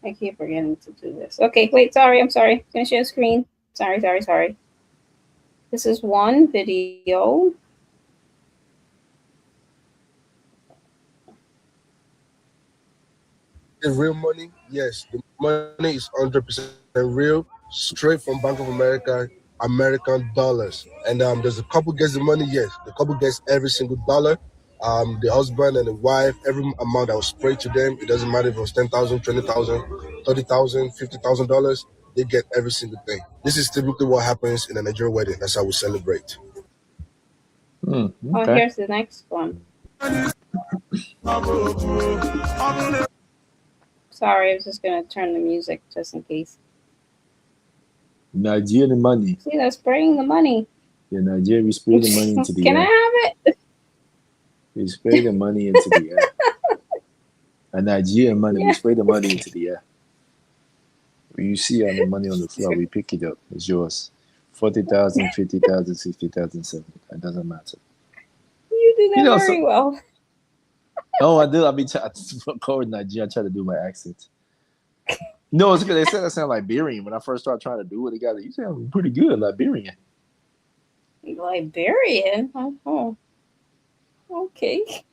I keep forgetting to do this. Okay, wait, sorry, I'm sorry. Gonna share screen. Sorry. This is one video. The real money, yes, the money is 100% real, straight from Bank of America, American dollars. And there's a couple gets the money, yes, the couple gets every single dollar. The husband and the wife, every amount that was sprayed to them, it doesn't matter if it was 10,000, 20,000, 30,000, $50,000, they get every single thing. This is typically what happens in a Nigerian wedding. That's how we celebrate. Oh, Okay. here's the next one. Sorry, I was just gonna turn the music just in case. Nigerian money. See, that's spraying the money. Yeah, Nigeria, we spray the money into the Can I air. have it? We spray the money into the air. And Nigerian money, we Yeah. spray the money into the air. You see on the money on the floor, we pick it up. It's yours. 40,000, 50,000, 60,000, 70. It doesn't matter. You do that You know, very well. Oh, I do. I be record Nigeria. I try to do my accent. No, it's good. They said I sound Liberian when I first started trying to do it. They got you sound pretty good, Liberian. Liberian? Oh, okay.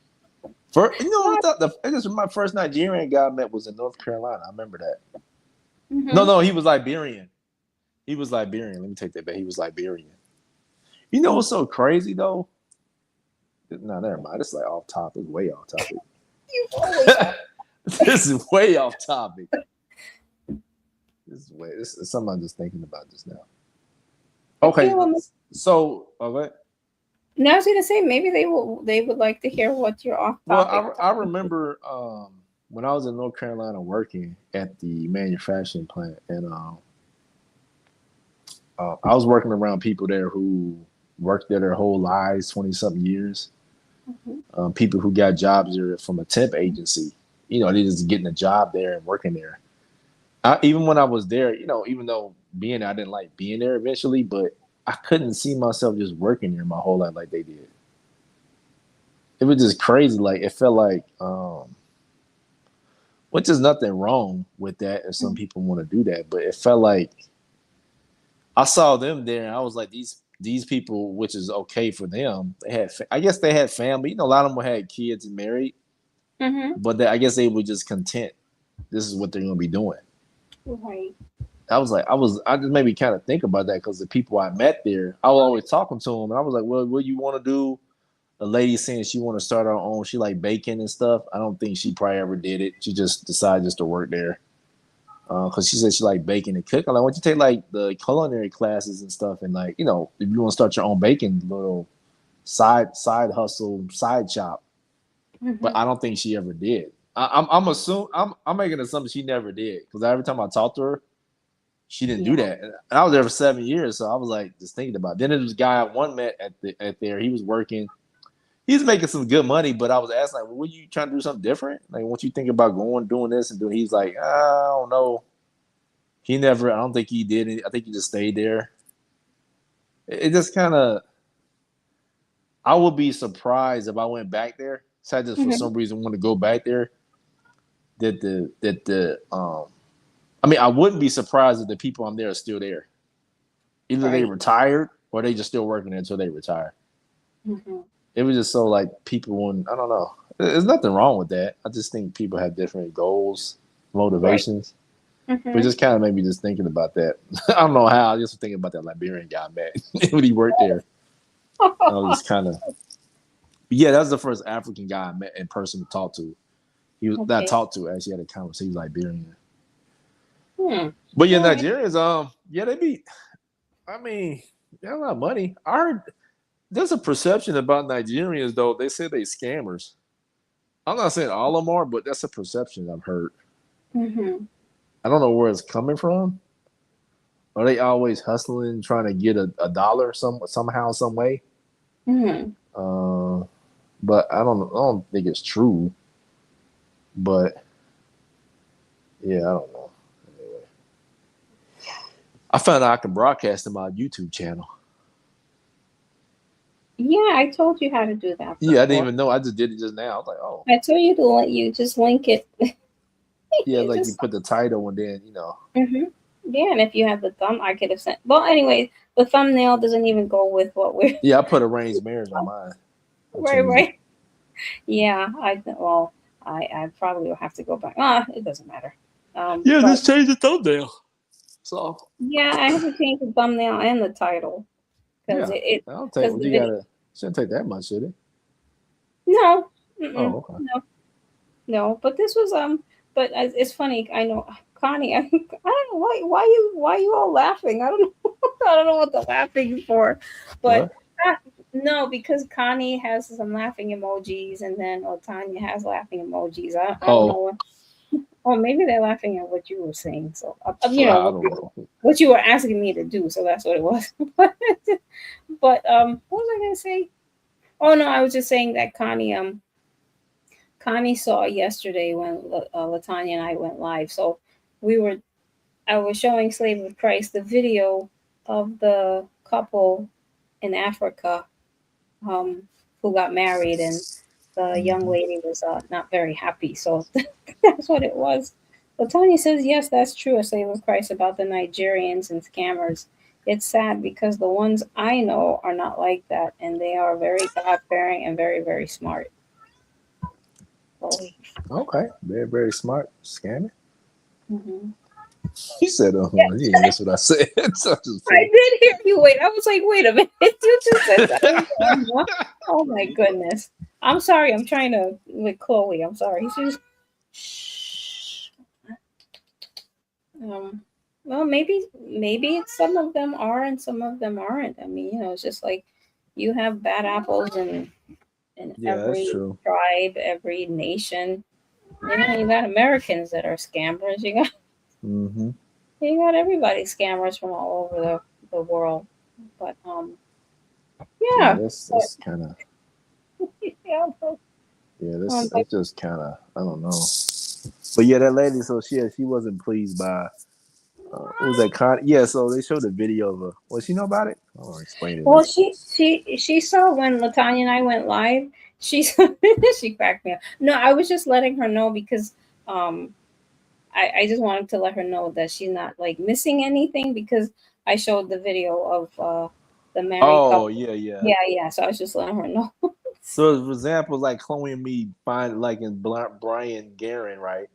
This was my first Nigerian guy I met was in North Carolina. I remember that. Mm-hmm. No, he was Liberian. He was Liberian. Let me take that back. He was Liberian. You know what's so crazy though? No, never mind. It's like off topic, way off topic. This is way off topic. This is something I'm just thinking about just now. Okay, so what? No, I was gonna say maybe they would like to hear what you're off topic. Well, I remember when I was in North Carolina working at the manufacturing plant, and I was working around people there who worked there their whole lives, 20-something years. Mm-hmm. People who got jobs there from a temp agency. You know, they just getting a job there and working there. Even when I was there, you know, even though being there, I didn't like being there eventually, but I couldn't see myself just working there my whole life like they did. It was just crazy. Like, it felt like, which is nothing wrong with that if some people want to do that, but it felt like I saw them there and I was like, these people, which is okay for them. I guess they had family. You know, a lot of them had kids and married, but I guess they were just content. This is what they're going to be doing. Right. I just made me kind of think about that because the people I met there, I was always talking to them, and I was like, well, what you want to do? A lady saying she want to start her own, she like baking and stuff. I don't think she probably ever did it. She just decided just to work there. Because she said she like baking and cook. I'm like, why don't you take like the culinary classes and stuff, and like, you know, if you want to start your own baking little side hustle, side shop. But I don't think she ever did. I'm assuming I'm making an assumption she never did because every time I talked to her, she didn't do that. And I was there for 7 years, so I was like just thinking about it. Then there was a guy I met at there. He was working. He was making some good money, but I was asking like, well, "Were you trying to do something different? Like, what you think about doing this and doing?" He's like, "I don't know." I don't think he did it. I think he just stayed there. It just kind of. I would be surprised if I went back there. So I just for some reason want to go back there. I mean, I wouldn't be surprised if the people I'm there are still there. Either they retired or they just still working there until they retire. It was just so like people I don't know. There's nothing wrong with that. I just think people have different goals, motivations. But just kind of made me just thinking about that. I don't know how. I just was thinking about that Liberian guy I met when he worked there. I was kind of. Yeah, that was the first African guy I met in person to talk to. He was that I talked to actually had a conversation. He's Liberian. But yeah, Nigerians, they be. I mean, they have a lot of money. I heard there's a perception about Nigerians though. They say they scammers. I'm not saying all of them are, but that's a perception I've heard. I don't know where it's coming from. Are they always hustling, trying to get a dollar somehow, some way? But I don't think it's true. But yeah, I don't know. Anyway, I found out I can broadcast in my YouTube channel. Yeah, I told you how to do that. Yeah, I didn't even know. I just did it just now. I was like, oh. I told you to let you just link it. Yeah, You like you just put the title and then hmm yeah, and if you had the thumb, I could have sent. Well, anyway, the thumbnail doesn't even go with what we're Yeah, I put arranged marriage on mine. I right, changed it. right. Yeah, I probably will have to go back. It doesn't matter. Yeah, But just change the thumbnail. So yeah, I have to change the thumbnail and the title because yeah, it I'll take. because Well, the you video. gotta. Shouldn't take that much, should it? No, Oh, mm-mm, okay. no, no. But this was But it's funny. I know Connie. I don't know why you all laughing. I don't know. I don't know what they're laughing for, but What? uh, no, because Connie has some laughing emojis, and then Tanya has laughing emojis. I don't know Oh, what. Oh, maybe they're laughing at what you were saying. So, well, I don't know. what you were asking me to do. So that's what it was. But what was I gonna say? Oh no, I was just saying that Connie saw yesterday when Latanya and I went live. So we were I was showing Slave of Christ the video of the couple in Africa um, who got married, and the young Mhm. lady was not very happy. So that's what it was. Latanya says, yes, that's true, a Slave of Christ, about the Nigerians and scammers. It's sad because the ones I know are not like that, and they are very God-fearing and very, very smart. Chloe. Okay, very very smart scamming. Mhm. He said, Yeah, you didn't miss what I said." So I just I played. did hear you. Wait, I was like, wait a minute. You just said that. Oh my goodness. I'm sorry. I'm trying to with Chloe. I'm sorry. She's um. Well, maybe some of them are and some of them aren't. I mean, it's just like you have bad apples in Yeah, that's every true. tribe, every nation. You got Americans that are scammers. Hmm. You got everybody scammers from all over the world. But Yeah, yeah. that's kind of Yeah, yeah. but That's just kind of I don't know. But yeah, that lady. So she wasn't pleased by what was that yeah. So they showed a video of her. Well, she know about it. I'll explain it. well, she saw when Latanya and I went live. She she cracked me up. No, I was just letting her know because um I just wanted to let her know that she's not like missing anything because I showed the video of the married Oh couple. yeah, yeah. Yeah, yeah. So I was just letting her know. So for example, like Chloe and me find like in Brian Guerin, right?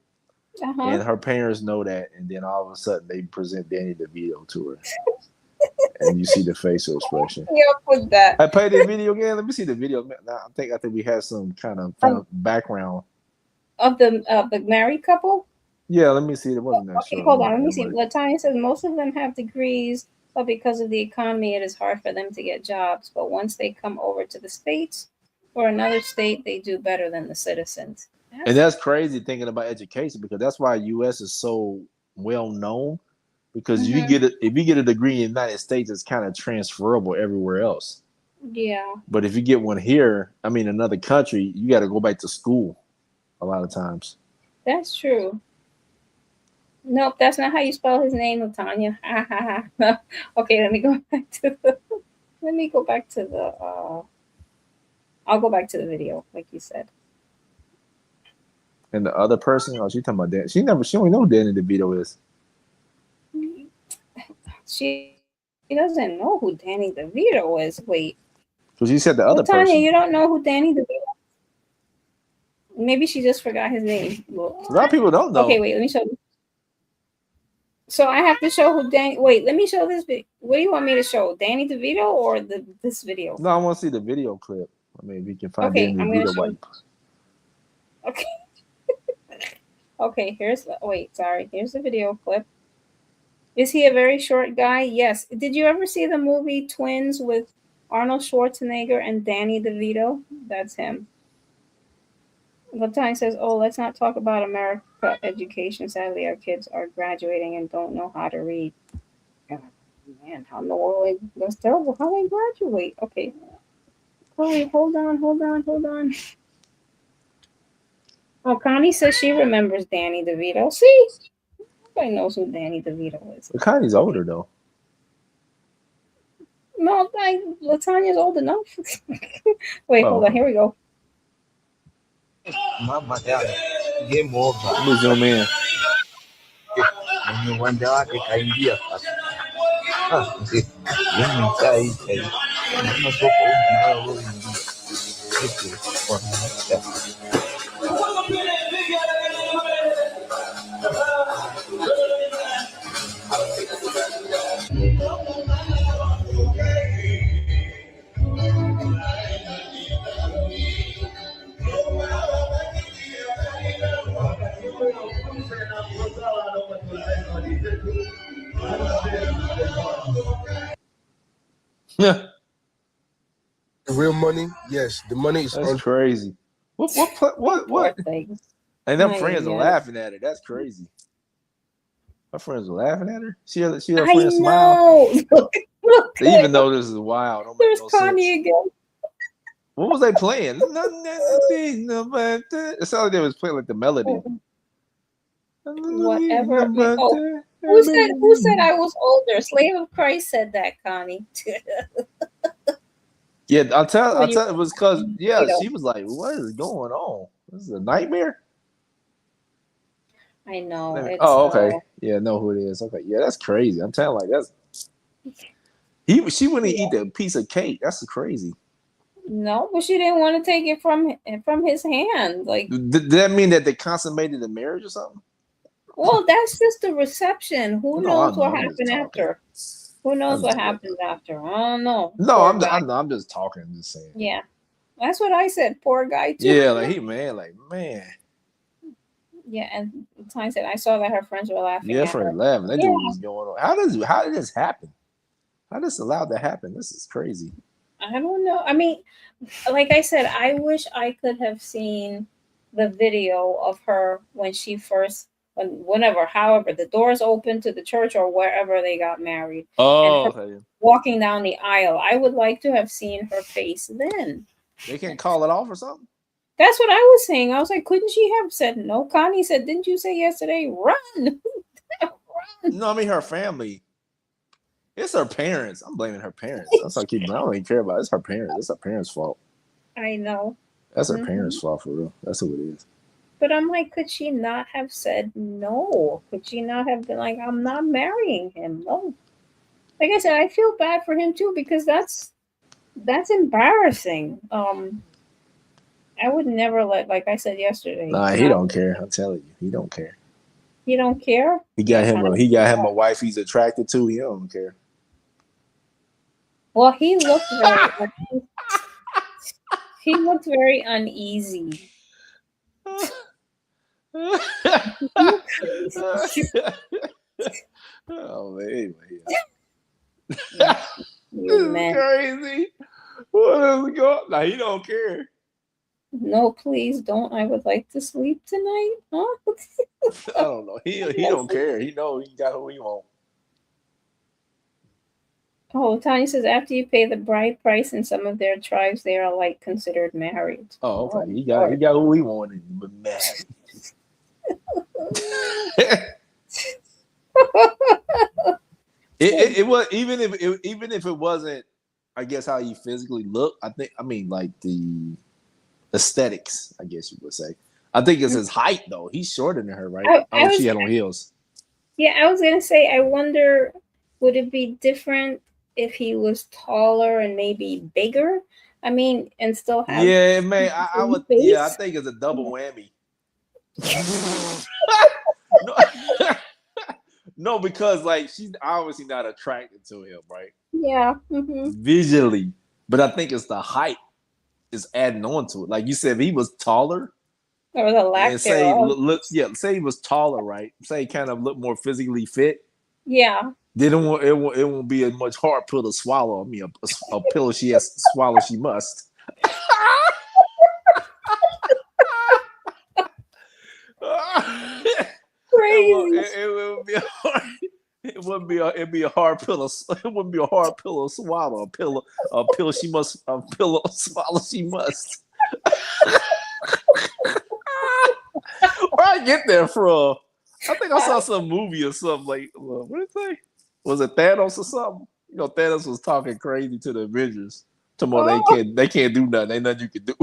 Uh-huh. And her parents know that, and then all of a sudden they present Danny DeVito to her, and you see the facial expression. Yeah, put that I played the video again. Let me see the video. I think we had some kind of background. of the married couple. Yeah, let me see. It wasn't that Okay, short. hold on. Let me It see. might. Latanya says most of them have degrees, but because of the economy, it is hard for them to get jobs. But once they come over to the States or another state, they do better than the citizens. And that's crazy thinking about education because that's why U.S. is so well known. Because Mm-hmm. if you get a degree in the United States, it's kind of transferable everywhere else. Yeah, But if you get one here, I mean, another country, you got to go back to school a lot of times. that's true. Nope, that's not how you spell his name, Latanya. Ha ha ha. Okay, let me go back to the. Let me go back to the. I'll go back to the video, like you said. And the other person, oh, she talking about that. She don't know who Danny DeVito is. She doesn't know who Danny DeVito is. Wait, So she said the other Latanya, person. you don't know who Danny DeVito? Maybe she just forgot his name. A lot of people don't Okay, know. wait, let me show you. So I have to show who Danny. Wait, let me show this. What do you want me to show? Danny DeVito or this video? No, I want to see the video clip. I mean, if you can find Okay, Danny I'm gonna DeVito, show. white. Okay, okay. Wait, sorry. Here's the video clip. Is he a very short guy? Yes. Did you ever see the movie Twins with Arnold Schwarzenegger and Danny DeVito? That's him. Latanya says, "Oh, let's not talk about America education. Sadly, our kids are graduating and don't know how to read." God, man, how in the world? That's terrible. How they graduate? Okay, Chloe, hold on. Oh, Connie says she remembers Danny DeVito. See, everybody knows who Danny DeVito is. But Kanye's Okay, older though. no, Latanya's old enough. Wait, Oh, hold on. okay. Here we go. Let me zoom in. Mwenye uwanja wake kaingia sasa. Mimi kai. Naona soko na wewe ingia. Kitu kwa maisha. Yeah, The real money, yes, the money is that's crazy. What? Things. And them Ay, friends are yeah. laughing at her. That's crazy. Her friends are laughing at her. She her I friends smile. know. Look, Even though this is wild, don't make there's no Connie sense. again. What was they playing? It sounded like they was playing like the melody. Whatever. Oh, who said I was older? Slave of Christ said that, Connie. Yeah, I'll tell When you- it was because You know. she was like, "What is going on? This is a nightmare." I know. It's, Oh, okay. Yeah, know who it is. Okay, yeah, that's crazy. I'm telling like that's she wouldn't eat a piece of cake. That's crazy. No, but she didn't want to take it from his hand. Like, Did that mean that they consummated the marriage or something? well, that's just the reception. Who No, knows I what know, I'm just happened talking. after? Who knows I'm what just happened after? I don't know. No, Poor guy. I'm just talking. I'm just saying. Yeah, that's what I said. Poor guy too. Yeah, like man. Yeah, and Ty said I saw that her friends were laughing. Yeah, at for her. 11. They Yeah. knew what was going on. How did this happen? How this allowed to happen? This is crazy. I don't know. I mean, like I said, I wish I could have seen the video of her when she first, however, the doors opened to the church or wherever they got married, Oh, And okay. walking down the aisle. I would like to have seen her face then. They can't call it off or something? That's what I was saying. I was like, couldn't she have said no? Connie said, didn't you say yesterday, run? No, I mean her family. It's her parents. I'm blaming her parents. That's what I keep. I don't even care about it. It's her parents. It's her parents' fault. I know. That's her Mhm. parents' fault for real. That's who it is. But I'm like, could she not have said no? Could she not have been like, I'm not marrying him? No. Like I said, I feel bad for him too because that's embarrassing. I would never like I said yesterday. Nah, he don't care. I'm telling you, he don't care. He don't care. He got him a wife he's attracted to. He don't care. Well, he looked very uneasy. Oh man, anyway, You man. crazy. What is going? Nah, he don't care. No, please don't. I would like to sleep tonight. Huh? I don't know. He don't care. He know he got who he want. Oh, Tanya says after you pay the bride price in some of their tribes, they are like considered married. Oh, okay. Oh, He got who he wanted. But mad. It was even if it wasn't, I guess how you physically look. I mean like the aesthetics. I guess you would say. I think it's his height though. He's shorter than her, right? She had on heels. Yeah, I was gonna say. I wonder, would it be different if he was taller and maybe bigger? I mean, and still have. Yeah, it may. I would. face? Yeah, I think it's a double whammy. No, no, because like she's obviously not attracted to him, right? Yeah. Mm-hmm. Visually, but I think it's the height is adding on to it. Like you said, if he was taller, Or the lack and say thereof. say he was taller, right? Say he kind of looked more physically fit. Yeah. Then it won't be a much hard pill to swallow. I mean, a pill she has to swallow. She must. Crazy. It wouldn't be a hard pill. It wouldn't be a hard pill to swallow. A pill she must. A pill to swallow. She must. Where I get that from? I think I saw some movie or something like what did it say? Was it Thanos or something? You know, Thanos was talking crazy to the Avengers. Tomorrow they can't do nothing. Ain't nothing you can do.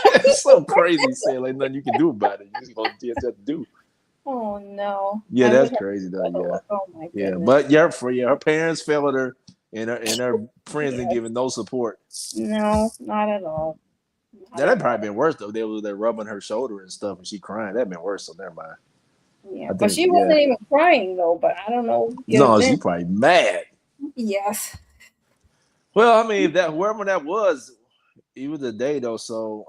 It's so crazy saying like nothing you can do about it. You just have to do. Oh no. Yeah, I that's would have crazy though. to Yeah, look. Oh my yeah. goodness. But yeah, her parents failed her, and her friends didn't Yeah. give her no support. No, not at all. Not That'd at probably all. been worse though. They were rubbing her shoulder and stuff, and she crying. That'd been worse. So never mind. Yeah, I but think she yeah. wasn't even crying though. But I don't know. Could have No, she been. probably mad. Yes. Well, I mean, that whoever that was, he was a day though. So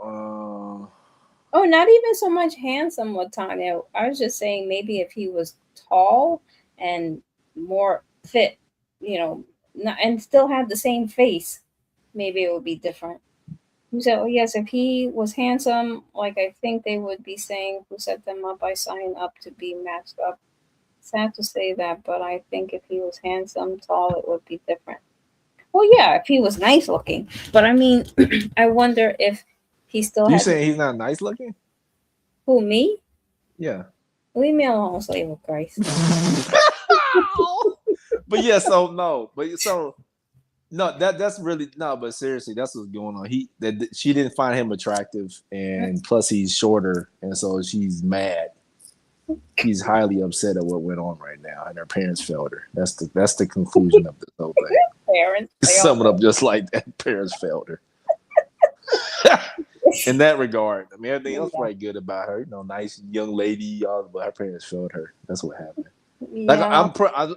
Oh, not even so much handsome, Latanya. I was just saying maybe if he was tall and more fit, you know, and still had the same face, maybe it would be different. You said, oh, yes, if he was handsome, like I think they would be saying, who set them up, I sign up to be matched up. Sad to say that, but I think if he was handsome, tall, it would be different. Well, yeah, if he was nice looking. But I mean, I wonder if he still you had the. saying he's not nice looking? Who, me? Yeah. Leave me alone, slave of Christ. But yeah, so no, but so no, that's really no, but seriously, that's what's going on. She didn't find him attractive, and plus he's shorter, and so she's mad. She's highly upset at what went on right now, and her parents failed her. That's the conclusion of this whole thing. Parents. Sum it up just like that. Parents failed her. In that regard, I mean, everything else right good about her. You know, nice young lady, but her parents failed her. That's what happened. Like Yeah.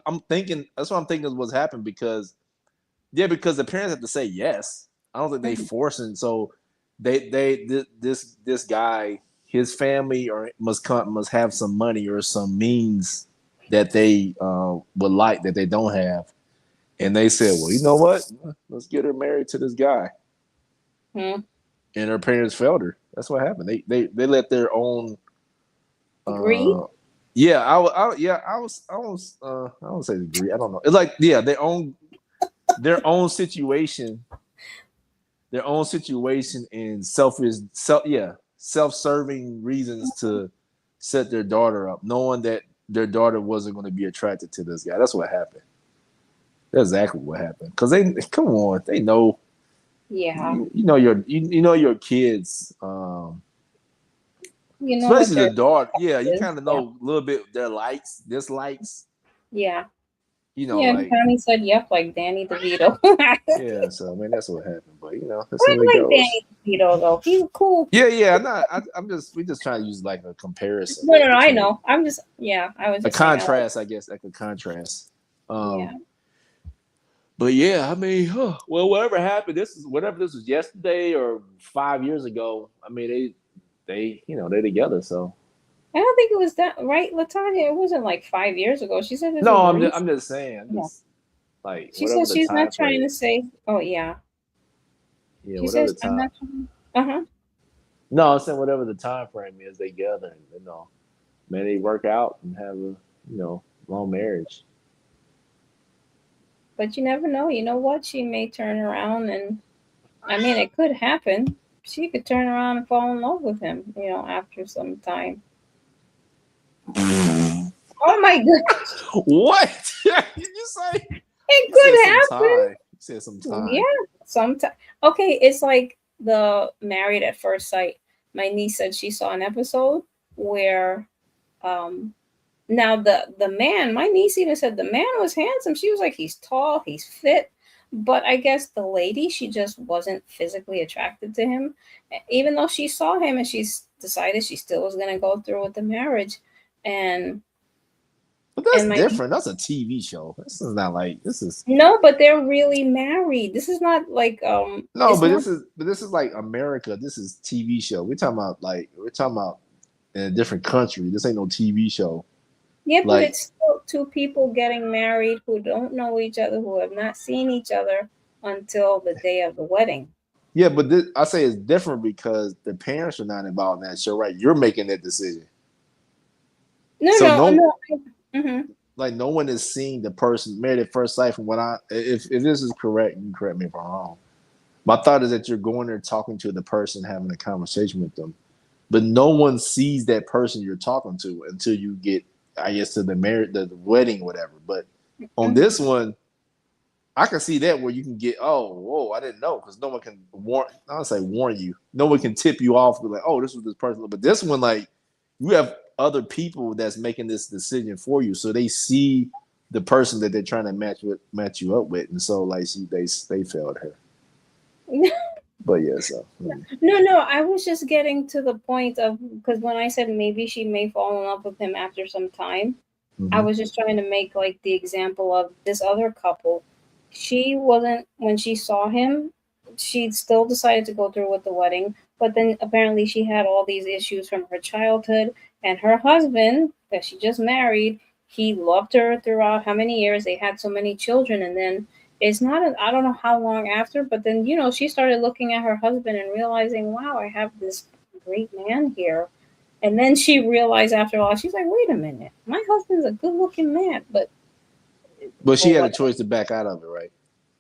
I'm thinking. That's what I'm thinking is what's happened because the parents have to say yes. I don't think they forcing. So this guy, his family or must have some money or some means that they would like that they don't have, and they said, well, you know what? Let's get her married to this guy. Hmm. And her parents failed her. That's what happened. They let their own. Agree? Yeah, I don't say agree. I don't know. It's like their own situation, and self-serving reasons to set their daughter up, knowing that their daughter wasn't going to be attracted to this guy. That's what happened. That's exactly what happened. Because they come on, they know. Yeah. You know your kids. You know what Especially the daughter. Yeah, you is. kind of know a little bit their likes, dislikes. Yeah. You know, Yeah, like Johnny said yep, like Danny DeVito. yeah. So I mean, that's what happened. But that's I how it like goes. Danny DeVito though. He's cool. Yeah. We just trying to use like a comparison. No, I know. I'm just I was A just saying, contrast, I guess, like a contrast. Yeah. But yeah, I mean, well, whatever happened, this was yesterday or 5 years ago. I mean, they they're together. So I don't think it was that right, Latanya. It wasn't like 5 years ago. She said this no, was I'm recent. just saying, like She whatever said the she's time not trying frame. to say. Oh yeah. Yeah, She whatever says the I'm time. not trying. Uh-huh. No, I'm saying whatever the time frame is, they together, and may they work out and have a long marriage. But you never know. You know what? She may turn around and I mean it could happen. She could turn around and fall in love with him, after some time. Oh my goodness. What did you say? It You could said some happen. time. You said some time. Yeah, sometimes. Okay, it's like the Married at First Sight. My niece said she saw an episode where, now the man, my niece even said the man was handsome. She was like, he's tall, he's fit, but I guess the lady, she just wasn't physically attracted to him, even though she saw him and she's decided she still was gonna go through with the marriage, and. But that's And different. That's a TV show. This is not like this is No, but they're really married. This is not like no, it's but not, this is like America. This is TV show. We're talking about in a different country. This ain't no TV show. yeah, but Like it's still two people getting married who don't know each other, who have not seen each other until the day of the wedding. yeah, but I say it's different because the parents are not involved in that show, right? You're making that decision. No. Mm-hmm. Like no one is seeing the person married at first sight. From what if this is correct, you can correct me if I'm wrong. My thought is that you're going there talking to the person, having a conversation with them, but no one sees that person you're talking to until you get, I guess, to the wedding, whatever. But on this one, I can see that where you can get, oh, whoa, I didn't know, because no one can warn you. No one can tip you off with like, oh, this was this person. But this one, like, you have other people that's making this decision for you, so they see the person that they're trying to match you up with, and so like they failed her. But yeah, so No, I was just getting to the point of, because when I said maybe she may fall in love with him after some time, I was just trying to make like the example of this other couple. She wasn't, when she saw him, she still decided to go through with the wedding, but then apparently she had all these issues from her childhood, and her husband that she just married, he loved her throughout how many years, they had so many children, and then it's not I don't know how long after, but then she started looking at her husband and realizing, wow, I have this great man here. And then she realized after all, she's like, wait a minute, my husband's a good looking man. But she had a what? choice to back out of it, right?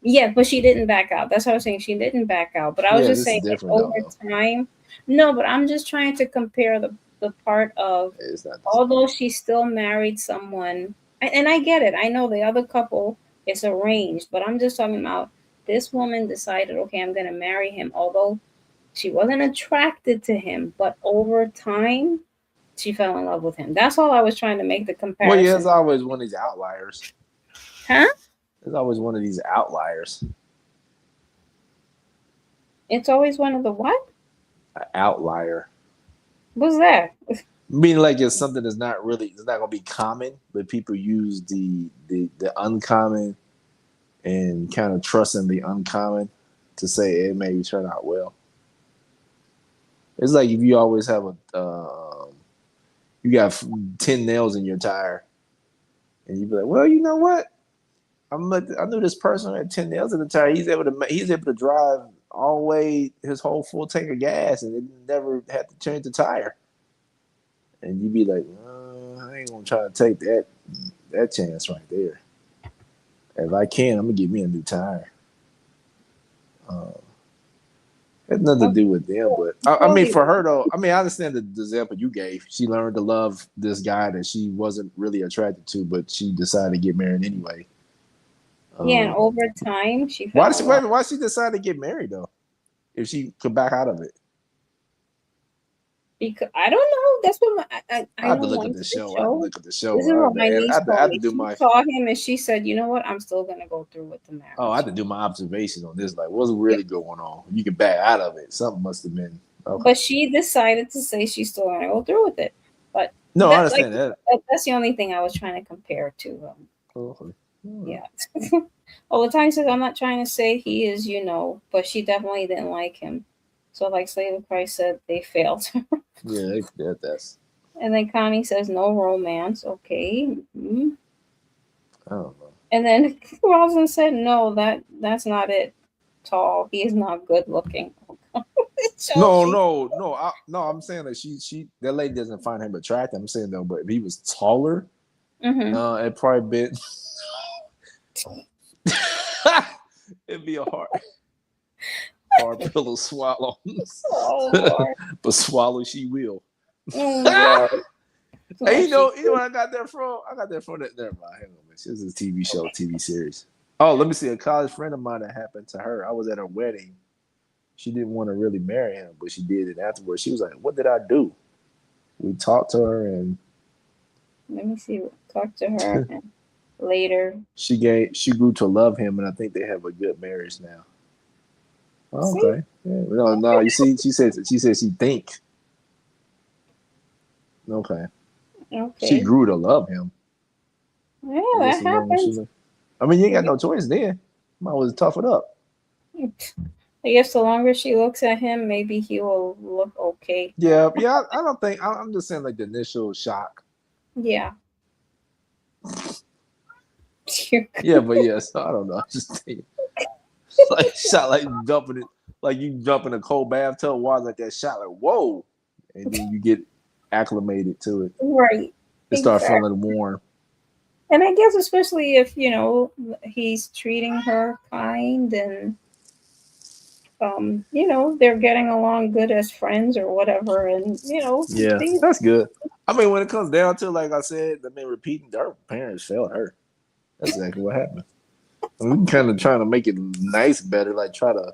Yeah, but she didn't back out. That's what I was saying. She didn't back out. But I was Yeah, just this is saying, like, different over though. time. No, but I'm just trying to compare the part of, It's not. although she still married someone, and I get it. I know the other couple is arranged, but I'm just talking about this woman decided, okay, I'm going to marry him, although she wasn't attracted to him, but over time she fell in love with him. That's all I was trying to make the Well, yeah, it's comparison. always one of these outliers. Huh? There's always one of these outliers. It's always one of the what? An outlier. What's that? Meaning like it's something that's not really, it's not gonna be common, but people use the uncommon and kind of trusting the uncommon to say it may turn out well. It's like if you always have you got 10 nails in your tire, and you be like, well, you know what? I knew this person had 10 nails in the tire. He's able to drive all the way his whole full tank of gas, and it never had to change the tire. And you be like, I ain't gonna try to take that chance right there. If I can, I'm gonna get me a new tire. It has nothing to do with them, but I mean, for her though, I mean, I understand the example you gave. She learned to love this guy that she wasn't really attracted to, but she decided to get married anyway. Yeah, and over time she Why fell in love. why she decide to get married though? If she could back out of it, Because I don't know. That's what I I have to don't look at want the the show. I have to show. look at the show. This is what my niece I told have me. to do She my saw him and she said, you know what? I'm still gonna go through with the marriage. I have to do my observation on this. Like, what's really going on? You can back out of it. Something must have been. Okay. But she decided to say she's still gonna go through with it. But no, I understand that. That's the only thing I was trying to compare to. Okay. Yeah. All the time says I'm not trying to say he is, but she definitely didn't like him. So like Slave of Christ said, they failed. Yeah, that's. And then Connie says no romance. Okay. Mm-hmm. I don't know. And then Rosalind said, no, that's not it. Tall. He is not good looking. No. I'm saying that she that lady doesn't find him attractive. I'm saying though, but if he was taller, it probably been. It'd be a hard pill to swallow. Oh, but swallow she will. oh, Hey, you know what I got that from? I got that from that. Never mind. Hang on, man. This is a TV show, TV series. Oh, let me see. A college friend of mine that happened to her. I was at her wedding. She didn't want to really marry him, but she did it afterwards. She was like, "What did I do?" We talked to her, and let me see. Talk to her and later. She grew to love him, and I think they have a good marriage now. Oh, okay. Yeah. No. You see, she said she think. Okay. She grew to love him. Yeah, that happens. I mean, you ain't got no choice then. Might as well tough it up. I guess the longer she looks at him, maybe he will look okay. Yeah. I don't think. I'm just saying, like the initial shock. Yeah. Yeah, but yes, I don't know. Just like shot, like dumping it, like you jump in a cold bathtub, water like that shot, like whoa, and then you get acclimated to it, right? And start feeling warm. And I guess especially if he's treating her kind and they're getting along good as friends or whatever, and yeah, that's good. I mean, when it comes down to, like I said, repeating, her parents failed her. That's exactly what happened. We kind of trying to make it nice, better, like try to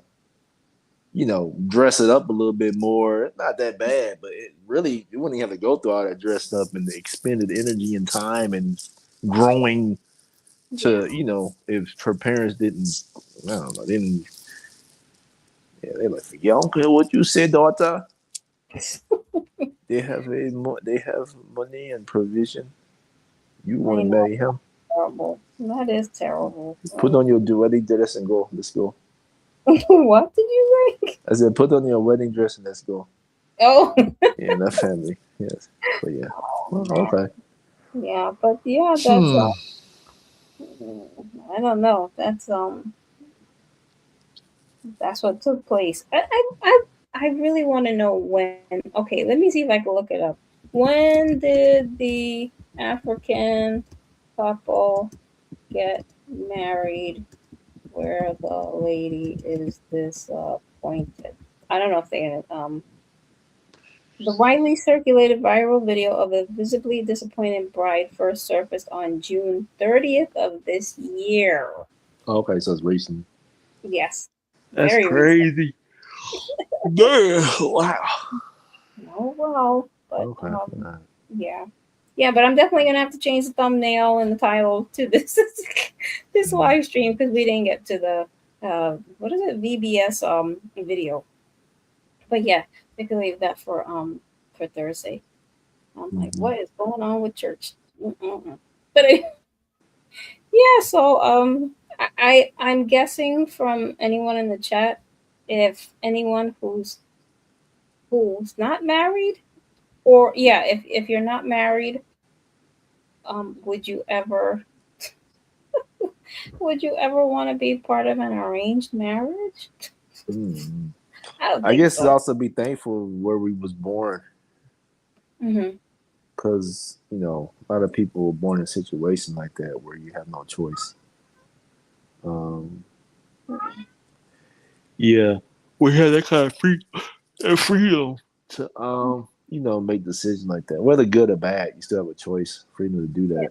dress it up a little bit more. Not that bad, but it really you wouldn't even have to go through all that dressed up and the expended energy and time and growing to, if her parents didn't, I don't know, didn't, yeah, they're like, yeah, I don't care what you say, daughter. They have money and provision. You I want to know, marry him? terrible. That is terrible. Put on your wedding dress and go. Let's go. What did you say? I said, put on your wedding dress and let's go. Oh, Yeah, that family. Yes. But yeah. Well, okay. yeah, but yeah, I don't know. That's what took place. I really want to know when. Okay, let me see if I can look it up. When did the African couple get married? Where the lady is disappointed? I don't know if they the widely circulated viral video of a visibly disappointed bride first surfaced on June 30th of this year. Okay, so it's recent. Yes, That's very recent. crazy. Damn. Wow. Oh well, but Okay. yeah, yeah. But I'm definitely gonna have to change the thumbnail and the title to this this live stream because we didn't get to the what is it VBS video. But yeah, we can leave that for Thursday. I'm like, Mhm. what is going on with church? Mm-mm-mm. But yeah, so I'm guessing from anyone in the chat, if anyone who's not married, or yeah, if you're not married, would you ever want to be part of an arranged marriage? Mhm. I don't I think guess it's so. also be thankful where we was born, Hmm. because a lot of people were born in a situation like that where you have no choice. Um, yeah, we had that kind of freedom to make decisions like that, whether good or bad. You still have a choice, freedom to do that.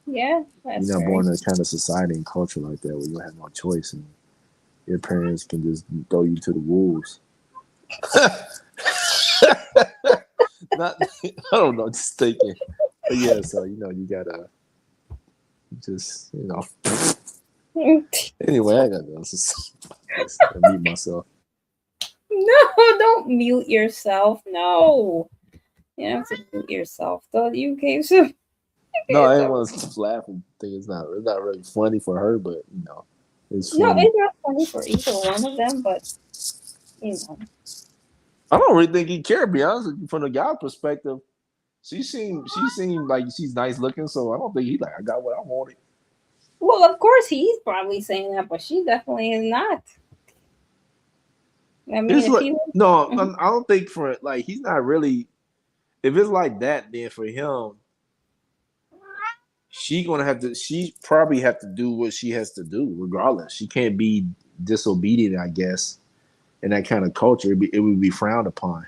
Yeah, that's You're not very born in a kind of society and culture like that where you have no choice and your parents can just throw you to the wolves. Not, I don't know, just thinking. But yeah, so you gotta just Anyway, I gotta go. Just mute myself. No, don't mute yourself. No, you have to mute yourself. Though you gave some. No, I didn't want to laugh and think it's not really funny for her, but it's No, funny. it's not funny for either one of them, but you know. I don't really think he cared, to be honest with you. From the guy perspective, she seemed like she's nice looking, so I don't think he's like, I got what I wanted. Well, of course he's probably saying that, but she definitely is not. I mean, It's if like he, no, Mhm. I don't think for like he's not really. If it's like that, then for him, she probably have to do what she has to do regardless. She can't be disobedient, I guess, in that kind of culture. It would be frowned upon,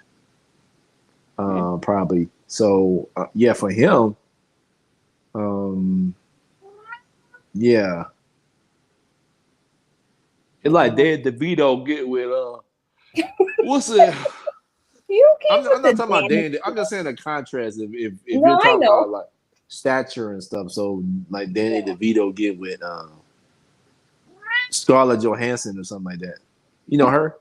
probably. So yeah, for him, yeah, it's like Dan DeVito get with what's it? You keep I'm with not the talking about damage. Dan. I'm just saying the contrast. If No, you're I talking know. about like stature and stuff, so like Danny Yeah. DeVito get with Scarlett Johansson or something like that. You know her?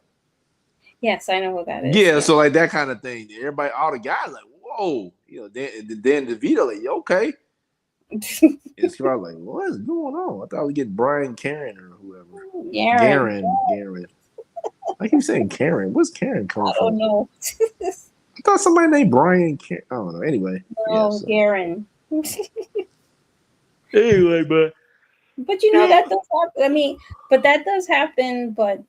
Yes, I know who that is. Yeah, Yeah. so like that kind of thing. Everybody, all the guys like, whoa, Dan DeVito like, okay. And Scarlett like, what is going on? I thought we get Brian Karen or whoever. Garen. Garen. I keep saying Karen. Where's Karen coming I don't from? know. I thought somebody named Brian Karen. I don't know. Anyway, yeah. No, So Garen. anyway, but But you know yeah. that does happen. I mean, but that does happen. But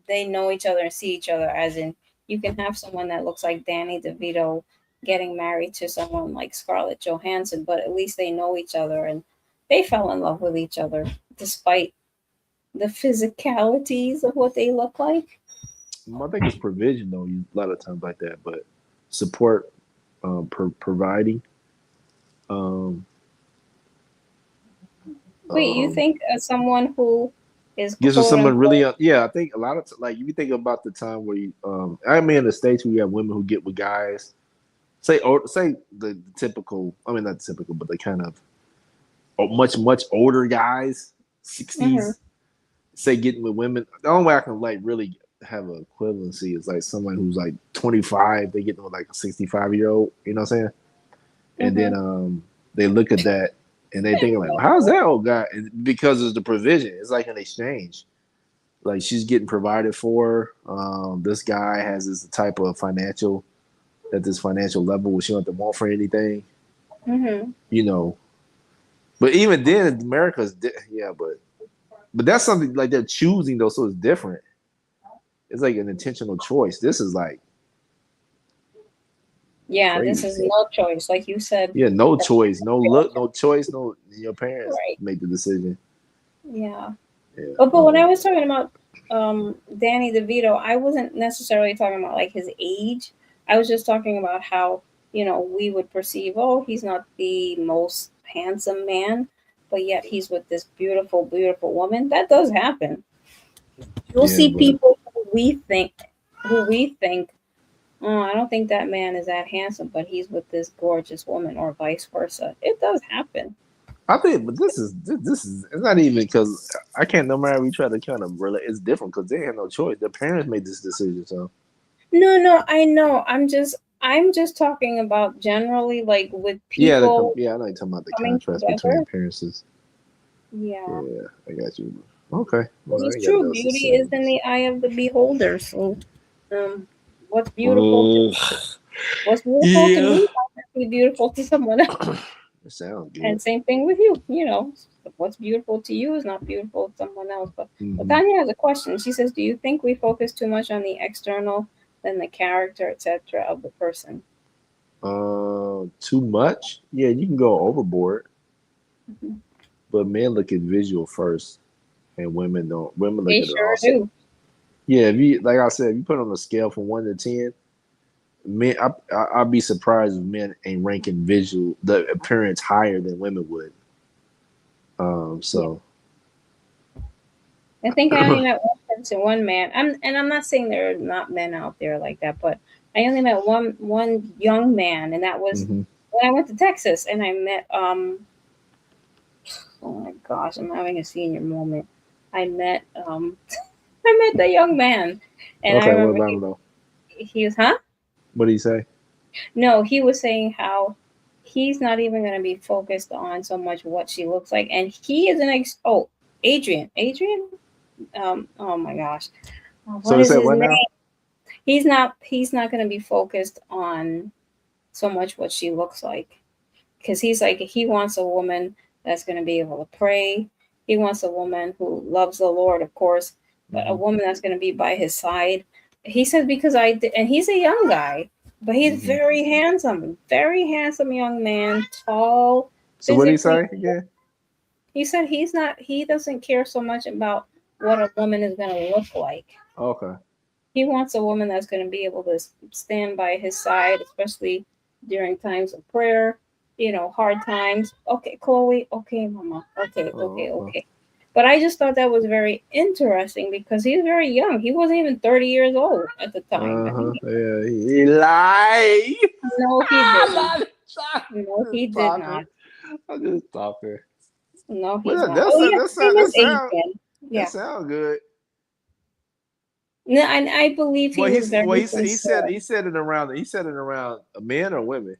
they know each other and see each other. As in, you can have someone that looks like Danny DeVito getting married to someone like Scarlett Johansson, but at least they know each other and they fell in love with each other despite the physicalities of what they look like. I think it's provision though. A lot of times like that, but support, providing. Um, Wait, you um, think someone who is Gives us quote someone unquote. really, yeah. I think a lot of like if you think about the time where you, I mean, in the States, we have women who get with guys. Say the typical. I mean, not typical, but the kind of much older guys, Hmm. 60s. Say getting with women. The only way I can like really have an equivalency is like someone who's like 25. They get with like a 65-year-old. You know what I'm saying? And Hmm. then they look at that and they think like, well, how's that old guy? And because it's the provision. It's like an exchange. Like she's getting provided for. This guy has this type of financial at this financial level where she don't have to want for anything. Hmm. You know. But even then, America's yeah, but that's something like they're choosing though, so it's different. It's like an intentional choice. This is like Yeah, this is crazy. no choice, like you said. Yeah, no That's choice, no look, no choice, no. Your parents right. make the decision. Yeah. Yeah. But when I was talking about Danny DeVito, I wasn't necessarily talking about like his age. I was just talking about how, we would perceive, oh, he's not the most handsome man, but yet he's with this beautiful, beautiful woman. That does happen. You'll Yeah, see but people who we think, oh, I don't think that man is that handsome, but he's with this gorgeous woman, or vice versa. It does happen. I think, but this is it's not even because I can't. No matter we try to kind of relate, it's different because they had no choice. Their parents made this decision, so No, no, I know. I'm just talking about generally, like with yeah, people yeah. I know you're talking about the coming contrast between together. appearances. Yeah. Yeah, I got you. Okay, well, I It's ain't got true. nothing else to Beauty say is on in this. the eye of the beholder. So, um, what's beautiful to Mm, what's beautiful to yeah, me might not be beautiful to someone else. it sounds good. And same thing with you. What's beautiful to you is not beautiful to someone else. But Hmm. Tanya has a question. She says, "Do you think we focus too much on the external than the character, etc., of the person?" Too much? Yeah, you can go overboard, Mhm. but men look at visual first, and women don't. Women look They at it sure also. do. Yeah, if you like I said, if you put on a scale from 1 to 10, men, I'd be surprised if men ain't ranking visual the appearance higher than women would. Yeah. So I think I only met one person, one man. I'm not saying there are not men out there like that, but I only met one young man, and that was mhm. when I went to Texas, and I met oh my gosh, I'm having a senior moment. I met I met the young man, and I Okay, what remember about he him though? he was, huh? What do you say? No, he was saying how he's not even going to be focused on so much what she looks like, and he is Adrian. Oh my gosh, So what he is said his what name? now? He's not going to be focused on so much what she looks like, because he's like, he wants a woman that's going to be able to pray. He wants a woman who loves the Lord, of course, but a Hmm. woman that's going to be by his side. He said, because I did, and he's a young guy, but he's Hmm. very handsome young man, tall, So what do you physically. say again? He said he doesn't care so much about what a woman is going to look like. Okay. He wants a woman that's going to be able to stand by his side, especially during times of prayer, hard times. Okay, Chloe. Okay, Mama. Okay, Oh, okay, okay. okay. But I just thought that was very interesting because he's very young. He wasn't even 30 years old at the time. Uh I huh. think. Yeah, he lied. No, he didn't. I'm No, he just did talking. not. I'm just talking. No, Well, he's not. Oh, yeah, his name that is sound Adrian. that Yeah. sound good. No, and I believe he was Well, very sincere. he said it around men or women.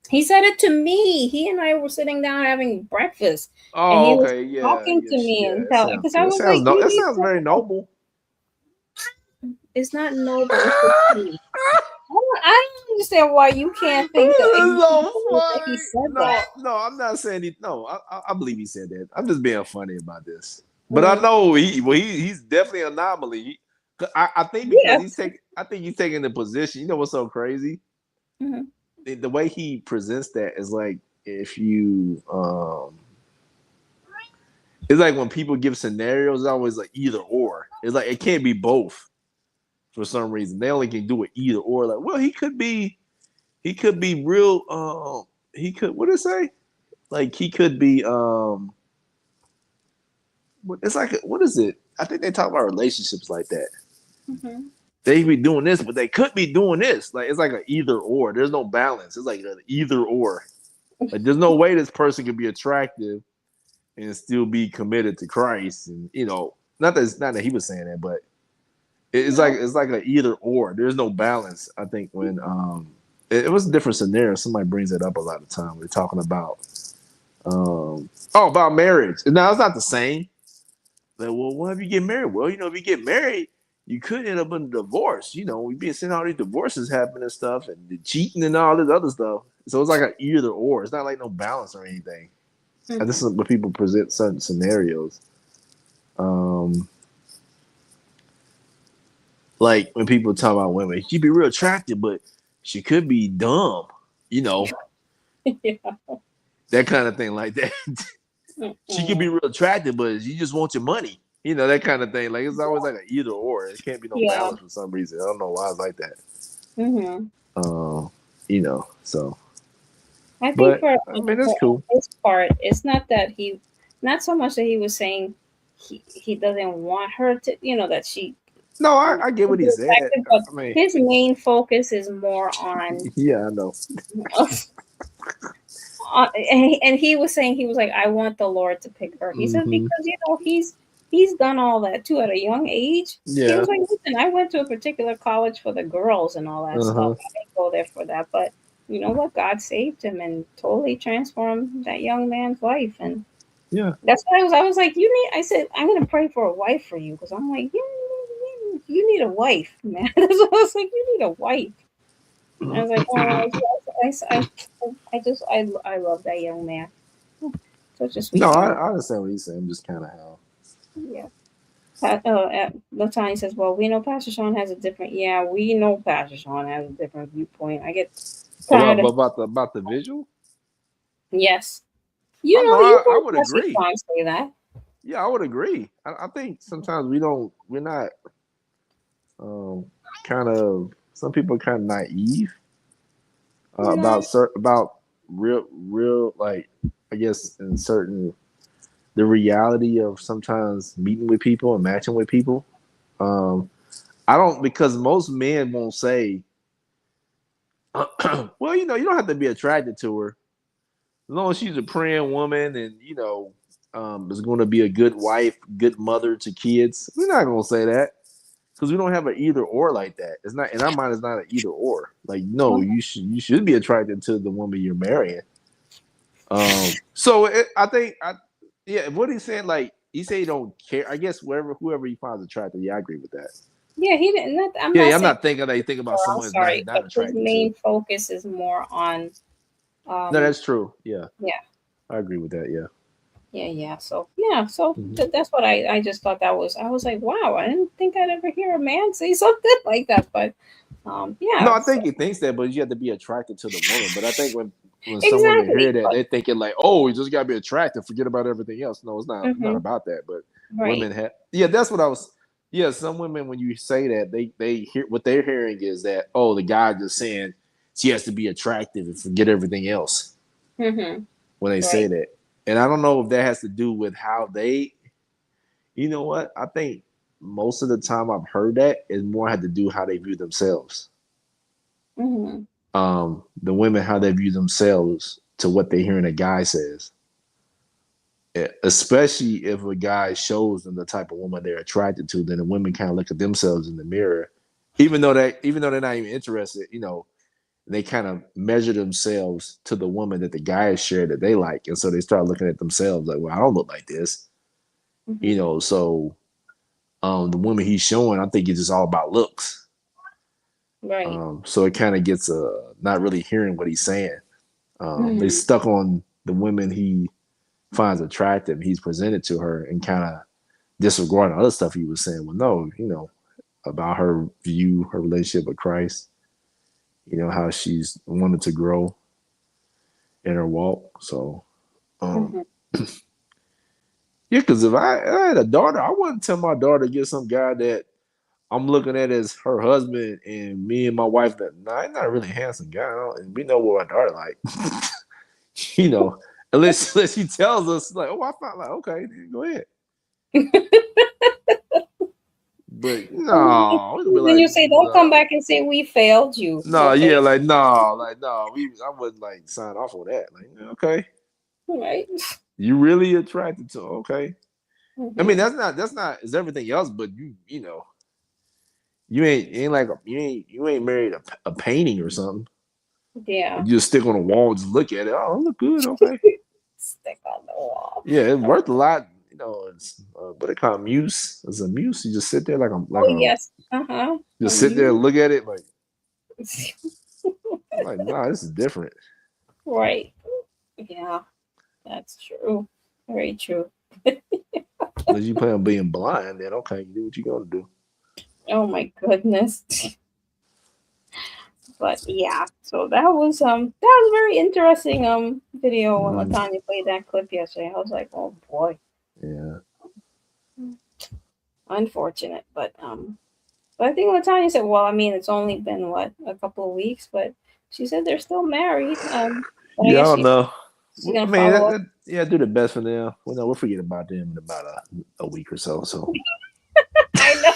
He said it to me. He and I were sitting down having breakfast, and he Oh, was okay, yeah, talking to me yeah. and That telling, sounds because good. I was like, That sounds very noble. it's not noble, it's the truth. I don't understand why you can't think that It's you can so believe that he funny. said No, that. no, I'm not saying he. No, I believe he said that. I'm just being funny about this. But I Mm. know he's definitely an anomaly. 'Cause I think because Yeah. I think he's taking the position. You know what's so crazy? Hmm. The way he presents that is like if you it's like when people give scenarios, it's always like either or. It's like it can't be both for some reason. They only can do it either or. Like, well, he could be real he could what did it say? Like he could be it's like what is it? I think they talk about relationships like that. Mm-hmm. They be doing this, but they could be doing this. Like it's like an either or. There's no balance. It's like an either or. Like there's no way this person can be attractive and still be committed to Christ. And not that he was saying that, but it's like an either or. There's no balance. I think when it was a different scenario. Somebody brings it up a lot of time. We're talking about about marriage. Now it's not the same. Like, well, what if you get married? Well, if you get married, you could end up in a divorce. We've been seeing all these divorces happen and stuff, and the cheating and all this other stuff. So it's like an either or. It's not like no balance or anything. Mm-hmm. And this is what people present certain scenarios. Like when people talk about women, she'd be real attractive, but she could be dumb. Yeah. That kind of thing like that. She could be real attractive, but you just want your money. That kind of thing. Like it's always like an either or. It can't be no balance for some reason. I don't know why it's like that. Mm-hmm. So. I think that's cool. His part, it's not so much that he was saying he doesn't want her to, that she. No, I get what he said. His main focus is more on. Yeah, I know. And he was saying, he was like, I want the Lord to pick her. He said, because he's done all that too at a young age. Yeah. He was like, listen, I went to a particular college for the girls and all that stuff. I didn't go there for that, but you know what? God saved him and totally transformed that young man's life. And that's what I was like, I said, I'm going to pray for a wife for you. Because I'm like, you need a wife, man. That's what I was like, you need a wife. And I was like, I love that young man. Such a sweet No, man. I understand what he's saying. Just kind of how. Yeah. Latanya says, well, we know Pastor Sean has a different. Yeah, we know Pastor Sean has a different viewpoint. I get about the visual. Yes, I would agree. Say that. Yeah, I would agree. I think sometimes we're not kind of. Some people are kind of naive about real like I guess in certain. The reality of sometimes meeting with people and matching with people. Because most men won't say, well, you don't have to be attracted to her. As long as she's a praying woman and, is going to be a good wife, good mother to kids. We're not going to say that because we don't have an either or like that. It's not, in our mind, it's not an either or. Like, no, you should be attracted to the woman you're marrying. Yeah, what he's saying, like he said, he don't care. I guess whoever he finds attractive, I agree with that. Yeah, he didn't. I'm not thinking that you think about someone who's not attractive. His main focus is more on. No, that's true. Yeah. Yeah. I agree with that. Yeah. Yeah. So that's what I just thought that was. I was like, wow, I didn't think I'd ever hear a man say something like that, but yeah. No, I think he thinks that, but you have to be attracted to the woman. But I think when someone hear that, they're thinking like, oh, you just gotta be attractive, forget about everything else. No, it's not about that. But women have that's what I was some women, when you say that, they hear what they're hearing is that, oh, the guy just saying she has to be attractive and forget everything else. When they say that. And I don't know if that has to do with how they, you know what? I think most of the time I've heard that is more had to do how they view themselves. The women, how they view themselves to what they're hearing a guy says. Especially if a guy shows them the type of woman they're attracted to, then the women kind of look at themselves in the mirror. Even though they're not even interested, they kind of measure themselves to the woman that the guy has shared that they like. And so they start looking at themselves like, well, I don't look like this. So the woman he's showing, I think it's just all about looks. Right. So it kind of gets not really hearing what he's saying. They stuck on the women he finds attractive, he's presented to her, and kind of disregarding other stuff he was saying. Well, no, about her view, her relationship with Christ, how she's wanted to grow in her walk. So, because if I had a daughter, I wouldn't tell my daughter to get some guy that I'm looking at as her husband, and me and my wife that he's not a really handsome guy, and we know what my daughter like. Unless she tells us like, oh, I found like, okay, go ahead. But no, it'll be Then you like, say, don't come no. back and say we failed you. No, Okay. yeah, like no. I wouldn't like sign off on that. Like, okay, Right. you really attracted to? Okay, I mean Mhm. that's not it's everything else, but you know you ain't like you ain't married a painting or something. Yeah. You just stick on the wall, and just look at it. Oh, it look good. Okay, Stick on the wall. yeah, it's worth a lot. You know, it's what they call muse. It's a muse. You just sit there Oh yes. Uh-huh. just sit there and You look at it like nah, this is different. right. Yeah, that's true. Very true. Unless you plan on being blind, then okay, you do what you gonna do. Oh my goodness. But yeah, so that was very interesting video when Mhm. Latanya played that clip yesterday. I was like, oh boy, Yeah. unfortunate. But I think Latanya said, well, I mean, it's only been what, a couple of weeks, but she said they're still married. But I Yeah, I guess don't know. she's Well, I gonna mean, follow up. yeah, do the best for them. Well, no, we'll forget about them in about a week or so. So I know.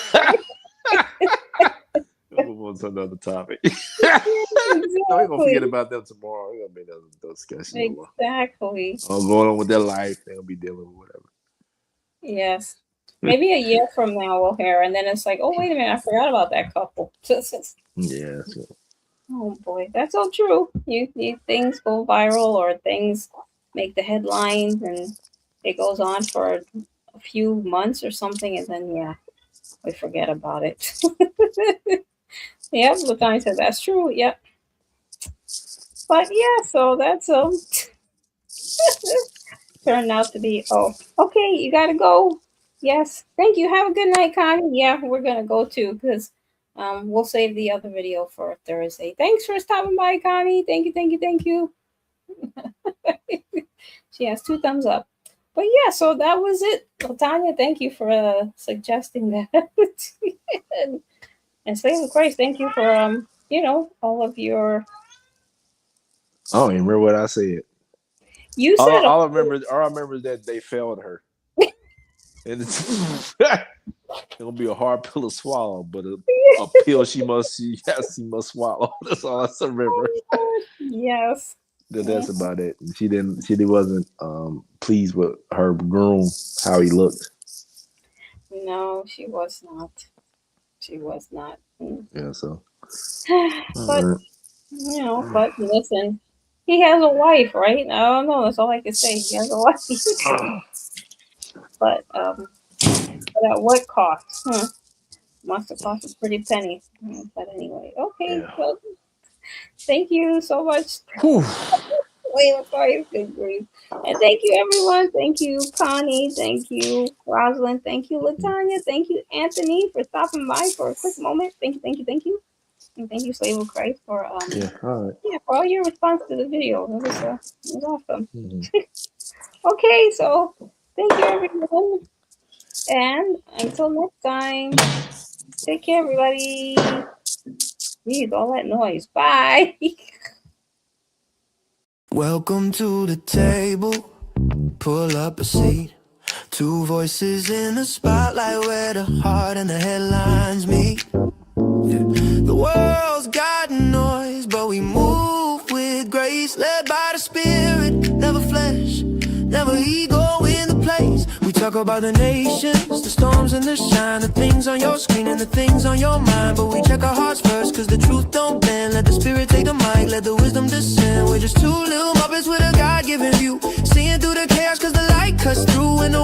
we'll move on to another topic. No, we're gonna forget Exactly. about them tomorrow. We're gonna be another discussion Exactly. on going on with their life. They'll be dealing with whatever. Yes. Maybe a year from now we'll hear, and then it's like, oh wait a minute, I forgot about that couple. Yeah. So, Oh boy, that's all true. You things go viral or things make the headlines, and it goes on for a few months or something, and then yeah, we forget about it. Yep, Latanya said that's true. Yep. But yeah, so that's turned out to be okay, you gotta go. Yes. Thank you. Have a good night, Connie. Yeah, we're gonna go too because we'll save the other video for Thursday. Thanks for stopping by, Connie. Thank you, thank you, thank you. She has 2 thumbs up. But yeah, so that was it. Latanya, thank you for suggesting that. and Slave of Christ, thank you for all of your I don't even remember what I said. you said All I remember is that they failed her, and it's it'll be a hard pill to swallow, but a pill she must swallow. That's all I remember. yes. That's about it. She wasn't pleased with her groom, how he looked. No, she was not. She was not. Yeah, so But but listen, he has a wife, right? I don't know. That's all I can say. He has a wife. But at what cost? Must have cost a pretty penny. But anyway, okay. yeah. Well, thank you so much. Wait, I'm sorry. Good grief. And thank you, everyone. Thank you, Connie. Thank you, Rosalind. Thank you, Latanya. Thank you, Anthony, for stopping by for a quick moment. Thank you, thank you, thank you. And thank you, Slave of Christ, for All right. for all your response to the video. It was awesome. Mm-hmm. Okay, so thank you, everyone. And until next time, take care, everybody. Jeez, all that noise. Bye. Welcome to the table. Pull up a seat. 2 voices in the spotlight where the heart and the headlines meet. The world's got noise, but we move with grace, led by the Spirit, never flesh, never ego in the place. We talk about the nations, the storms and the shine, the things on your screen and the things on your mind. But we check our hearts first, cause the truth don't bend. Let the Spirit take the mic, let the wisdom descend. We're just 2 little Muppets with a God-given view, seeing through the chaos cause the light cuts through. And the